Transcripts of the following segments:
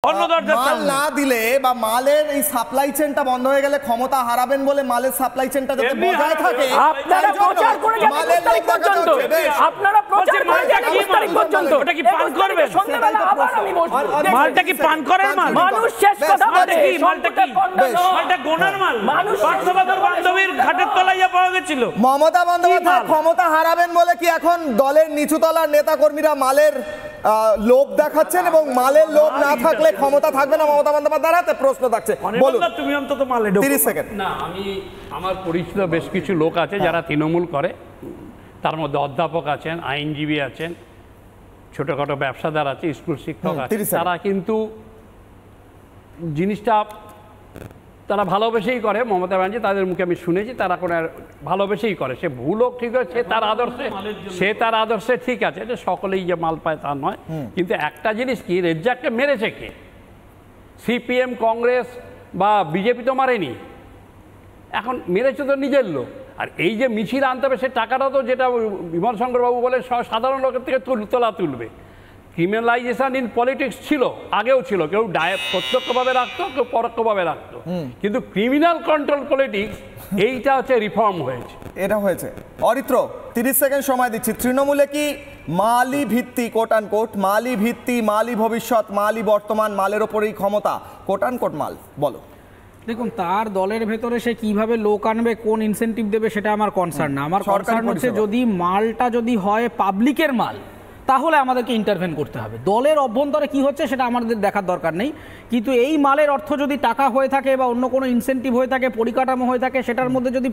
মাল না দিলে বা মালের এই সাপ্লাই চেনটা বন্ধ হয়ে গেলে ক্ষমতা হারাবেন বলে মালের সাপ্লাই চেনটা যাতে বজায় থাকে আপনারা প্রচার করে যান মালের তারিখ পর্যন্ত আপনারা প্রচার করে যান 21 তারিখ পর্যন্ত ওটা কি পান করবে সন্ধ্যাবেলা আবার আমি বলবো মালটা কি পান করেন মানুষ শেষ কথা বলে মালটা কি মালটা গোনার মাল মানুষ পার্থবাদর বান্ধবীর ঘাটের তলায় পাওয়া গেছিল মমতা বন্দ্যোপাধ্যায় ক্ষমতা হারাবেন বলে কি এখন দলের নিচুতলার নেতাকর্মীরা মালের লোভ দেখাচ্ছেন এবং মালের লোভ না থাকলে ক্ষমতা থাকবে না মমতা বন্দ্যোপাধ্যায়ের হাতে প্রশ্ন থাকছে বলুন তুমি অন্তত মালে 30 সেকেন্ড না আমি আমার পরিচিত বেশ কিছু লোক আছে যারা তৃণমূল করে তার মধ্যে অধ্যাপক আছেন আইনজীবী আছেন ছোটখাটো ব্যবসাদার আছে স্কুল শিক্ষক আছে তারা কিন্তু জিনিসটা তারা ভালোবেসেই করে মমতা ব্যানার্জি তাদের মুখে আমি শুনেছি তারা কোনো ভালোবেসেই করে সে ভুল হোক ঠিক আছে সে তার আদর্শে ঠিক আছে এটা সকলেই যে মাল পায় তা নয় কিন্তু একটা জিনিস কি রেজ্জাককে মেরেছে কে সিপিএম কংগ্রেস বা বিজেপি তো মারেনি এখন মেরেছে তো নিজের লোক আর এই যে মিছিল আনতে হবে সে টাকাটা তো যেটা বিমল শঙ্করবাবু বলে সাধারণ লোকের থেকে তুলবে ক্রিমিনালাইজেশন ইন পলিটিক্স ছিল আগেও ছিল কেউ প্রত্যক্ষভাবে রাখতো কেউ পরোক্ষভাবে রাখতো কিন্তু ক্রিমিনাল কন্ট্রোল পলিটিক্স এইটা হচ্ছে রিফর্ম হয়েছে এটা হয়েছে অরিত্র 30 সেকেন্ড সময় দিচ্ছি তৃণমূলে কি মালি ভিত্তি কোট অ্যান্ড কোট মালি ভিত্তি মালি ভবিষ্যৎ মালি বর্তমান মালের ওপরেই ক্ষমতা কোট অ্যান্ড কোট মাল বলো দেখুন তার দলের ভেতরে সে কিভাবে লোক আনবে কোন ইনসেন্টিভ দেবে সেটা আমার কনসার্ন না আমার কনসার্ন হচ্ছে যদি মালটা যদি হয় পাবলিকের মাল তাহলে আমাদেরকে ইন্টারভেন করতে হবে দলের অভ্যন্তরে কি হচ্ছে সেটা আমাদের দেখার দরকার নেই কিন্তু এই মালের অর্থ যদি টাকা হয়ে থাকে বা অন্য কোনো ইনসেন্টিভ হয়ে থাকে পরিকাঠামো হয়ে থাকে সেটার মধ্যে যদি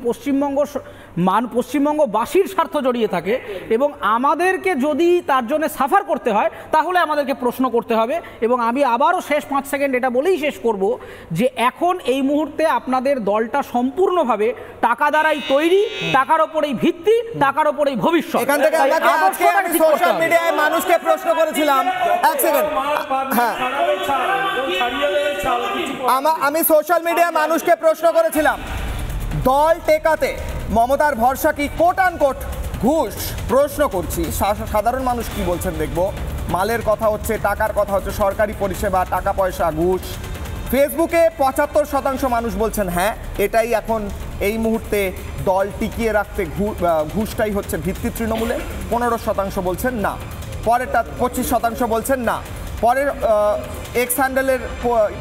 পশ্চিমবঙ্গবাসীর স্বার্থ জড়িয়ে থাকে এবং আমাদেরকে যদি তার জন্য সাফার করতে হয় তাহলে আমাদেরকে প্রশ্ন করতে হবে এবং আমি আবারও শেষ 5 সেকেন্ড এটা বলেই শেষ করব যে এখন এই মুহূর্তে আপনাদের দলটা সম্পূর্ণভাবে টাকা দ্বারাই তৈরি টাকার ওপরেই ভিত্তি টাকার ওপরেই ভবিষ্যৎ এখান থেকে আমি সোশ্যাল মিডিয়ায় মানুষকে প্রশ্ন করেছিলাম এক সেকেন্ড হ্যাঁ আমি সোশ্যাল মিডিয়ায় মানুষকে প্রশ্ন করেছিলাম দল টেকাতে মমতার ভরসা কি কোট অ্যান্ড কোট ঘুষ প্রশ্ন করছি সাধারণ মানুষ কি বলছেন দেখবো মালের কথা হচ্ছে টাকার কথা হচ্ছে সরকারি পরিষেবা টাকা পয়সা ঘুষ ফেসবুকে 75% মানুষ বলছেন হ্যাঁ এটাই এখন এই মুহূর্তে দল টিকিয়ে রাখতে ঘুষটাই হচ্ছে ভিত্তি তৃণমূলে 15% বলছেন না পরেরটা 25% বলছেন না পরের এক্স হ্যান্ডেলের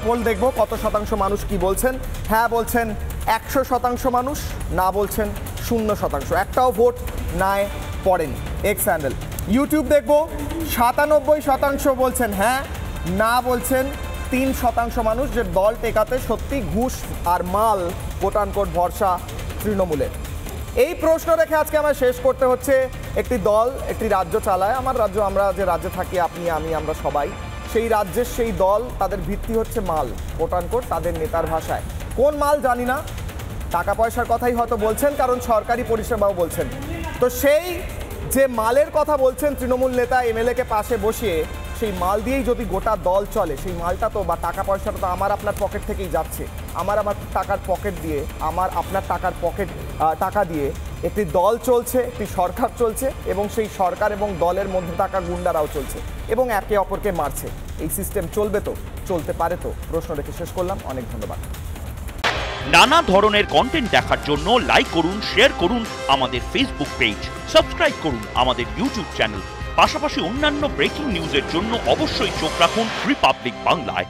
পোল দেখবো কত শতাংশ মানুষ কি বলছেন হ্যাঁ বলছেন 100% মানুষ না বলছেন 0% একটাও ভোট নায় পড়েনি এক্স হ্যান্ডেল ইউটিউব দেখবো 97% বলছেন হ্যাঁ না বলছেন 3% মানুষ যে দল টেকাতে সত্যি ঘুষ আর মাল কোট অ্যান্ড কোট ভরসা তৃণমূলের এই প্রশ্ন রেখে আজকে আমার শেষ করতে হচ্ছে একটি দল একটি রাজ্য চালায় আমার রাজ্য আমরা যে রাজ্যে থাকি আপনি আমি আমরা সবাই সেই রাজ্যের সেই দল তাদের ভিত্তি হচ্ছে মাল কোট অ্যান্ড কোট তাদের নেতার ভাষায় কোন মাল জানি না টাকা পয়সার কথাই হয়তো বলছেন কারণ সরকারি পরিষেবাও বলছেন তো সেই যে মালের কথা বলছেন তৃণমূল নেতা এমএলএকে পাশে বসিয়ে সেই মাল দিয়েই যদি গোটা দল চলে সেই মালটা তো বা টাকা পয়সাটা তো আমার আপনার পকেট থেকেই যাচ্ছে আমার টাকার পকেট দিয়ে আমার আপনার টাকা দিয়ে একটি দল চলছে একটি সরকার চলছে এবং সেই সরকার এবং দলের মধ্যে থাকা গুন্ডারাও চলছে এবং একে অপরকে মারছে এই সিস্টেম চলবে তো চলতে পারে তো প্রশ্ন রেখে শেষ করলাম অনেক ধন্যবাদ নানা ধরনের কন্টেন্ট দেখার জন্য লাইক করুন শেয়ার করুন আমাদের ফেসবুক পেজ সাবস্ক্রাইব করুন আমাদের ইউটিউব চ্যানেল পাশাপাশি অন্যান্য ব্রেকিং নিউজের জন্য অবশ্যই চোখ রাখুন রিপাবলিক বাংলায়।